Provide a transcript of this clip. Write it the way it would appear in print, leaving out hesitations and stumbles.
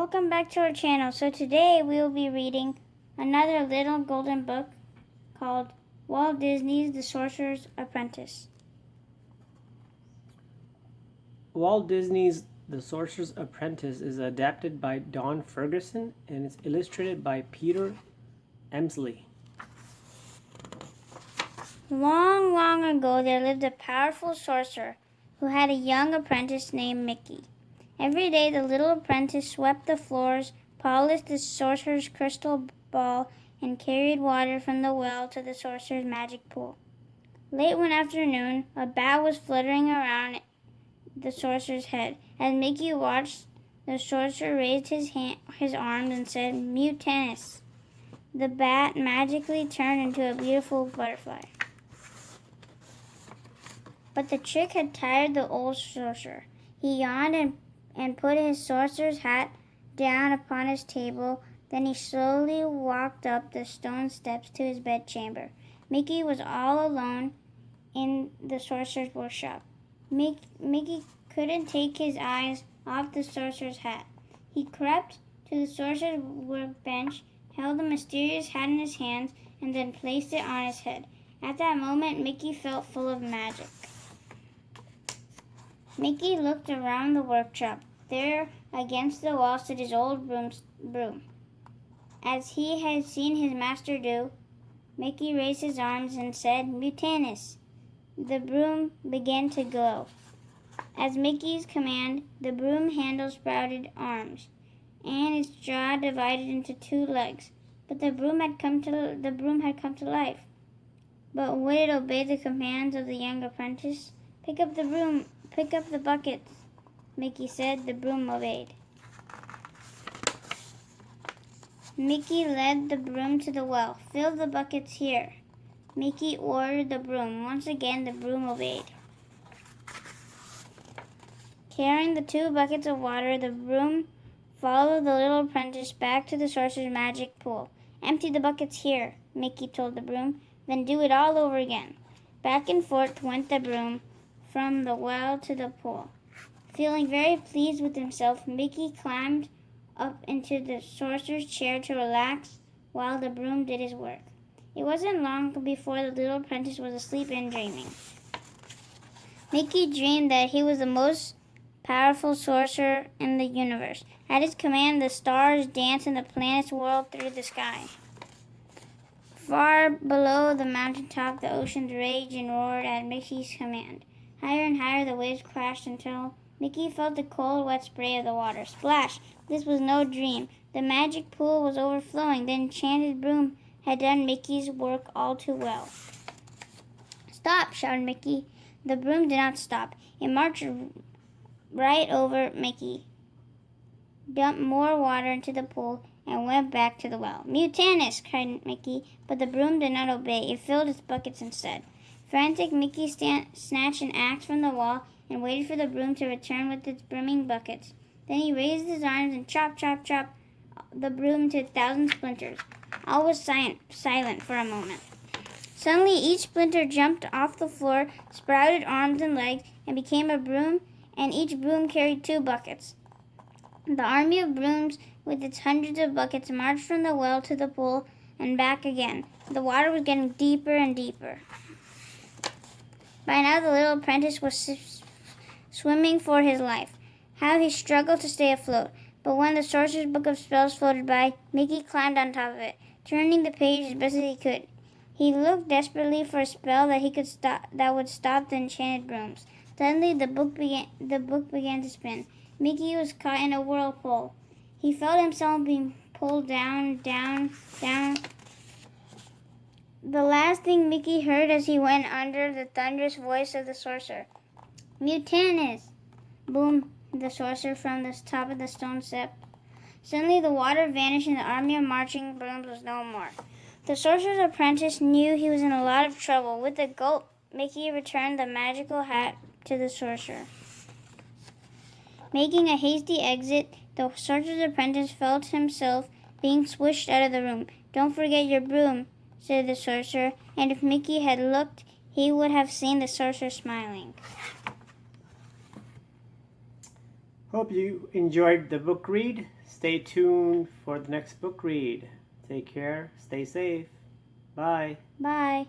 Welcome back to our channel. So today we will be reading another little golden book called Walt Disney's The Sorcerer's Apprentice. Walt Disney's The Sorcerer's Apprentice is adapted by Don Ferguson and is illustrated by Peter Emslie. Long, long ago there lived a powerful sorcerer who had a young apprentice named Mickey. Every day the little apprentice swept the floors, polished the sorcerer's crystal ball, and carried water from the well to the sorcerer's magic pool. Late one afternoon, a bat was fluttering around the sorcerer's head. As Mickey watched, the sorcerer raised his arms and said, "Mutinous." The bat magically turned into a beautiful butterfly. But the trick had tired the old sorcerer. He yawned and put his sorcerer's hat down upon his table. Then he slowly walked up the stone steps to his bedchamber. Mickey was all alone in the sorcerer's workshop. Mickey couldn't take his eyes off the sorcerer's hat. He crept to the sorcerer's workbench, held the mysterious hat in his hands, and then placed it on his head. At that moment, Mickey felt full of magic. Mickey looked around the workshop. There, against the wall, stood his old broom. As he had seen his master do, Mickey raised his arms and said, "Mutinous." The broom began to glow. At Mickey's command, the broom handle sprouted arms, and its jaw divided into two legs. But the broom had come to life. But would it obey the commands of the young apprentice? Pick up the buckets," Mickey said. The broom obeyed. Mickey led the broom to the well. "Fill the buckets here," Mickey ordered the broom. Once again, the broom obeyed. Carrying the 2 buckets of water, the broom followed the little apprentice back to the sorcerer's magic pool. "Empty the buckets here," Mickey told the broom. "Then do it all over again." Back and forth went the broom from the well to the pool. Feeling very pleased with himself, Mickey climbed up into the sorcerer's chair to relax while the broom did his work. It wasn't long before the little apprentice was asleep and dreaming. Mickey dreamed that he was the most powerful sorcerer in the universe. At his command, the stars danced and the planets whirled through the sky. Far below the mountaintop, the oceans raged and roared at Mickey's command. Higher and higher the waves crashed until Mickey felt the cold, wet spray of the water. Splash! This was no dream. The magic pool was overflowing. The enchanted broom had done Mickey's work all too well. "Stop!" shouted Mickey. The broom did not stop. It marched right over Mickey, dumped more water into the pool, and went back to the well. "Mutinous!" cried Mickey, but the broom did not obey. It filled its buckets instead. Frantic, Mickey snatched an axe from the wall and waited for the broom to return with its brimming buckets. Then he raised his arms and chop, chop, chop the broom into 1,000 splinters. All was silent for a moment. Suddenly each splinter jumped off the floor, sprouted arms and legs, and became a broom, and each broom carried 2 buckets. The army of brooms with its hundreds of buckets marched from the well to the pool and back again. The water was getting deeper and deeper. By now the little apprentice was swimming for his life. How he struggled to stay afloat. But when the sorcerer's book of spells floated by, Mickey climbed on top of it, turning the page as best as he could. He looked desperately for a spell that would stop the enchanted brooms. Suddenly the book began to spin. Mickey was caught in a whirlpool. He felt himself being pulled down, down, down. The last thing Mickey heard as he went under the thunderous voice of the sorcerer. "Mutinous!" boomed the sorcerer from the top of the stone step. Suddenly the water vanished and the army of marching brooms was no more. The sorcerer's apprentice knew he was in a lot of trouble. With a gulp, Mickey returned the magical hat to the sorcerer. Making a hasty exit, the sorcerer's apprentice felt himself being swished out of the room. "Don't forget your broom," said the sorcerer, and if Mickey had looked, he would have seen the sorcerer smiling. Hope you enjoyed the book read. Stay tuned for the next book read. Take care. Stay safe. Bye. Bye.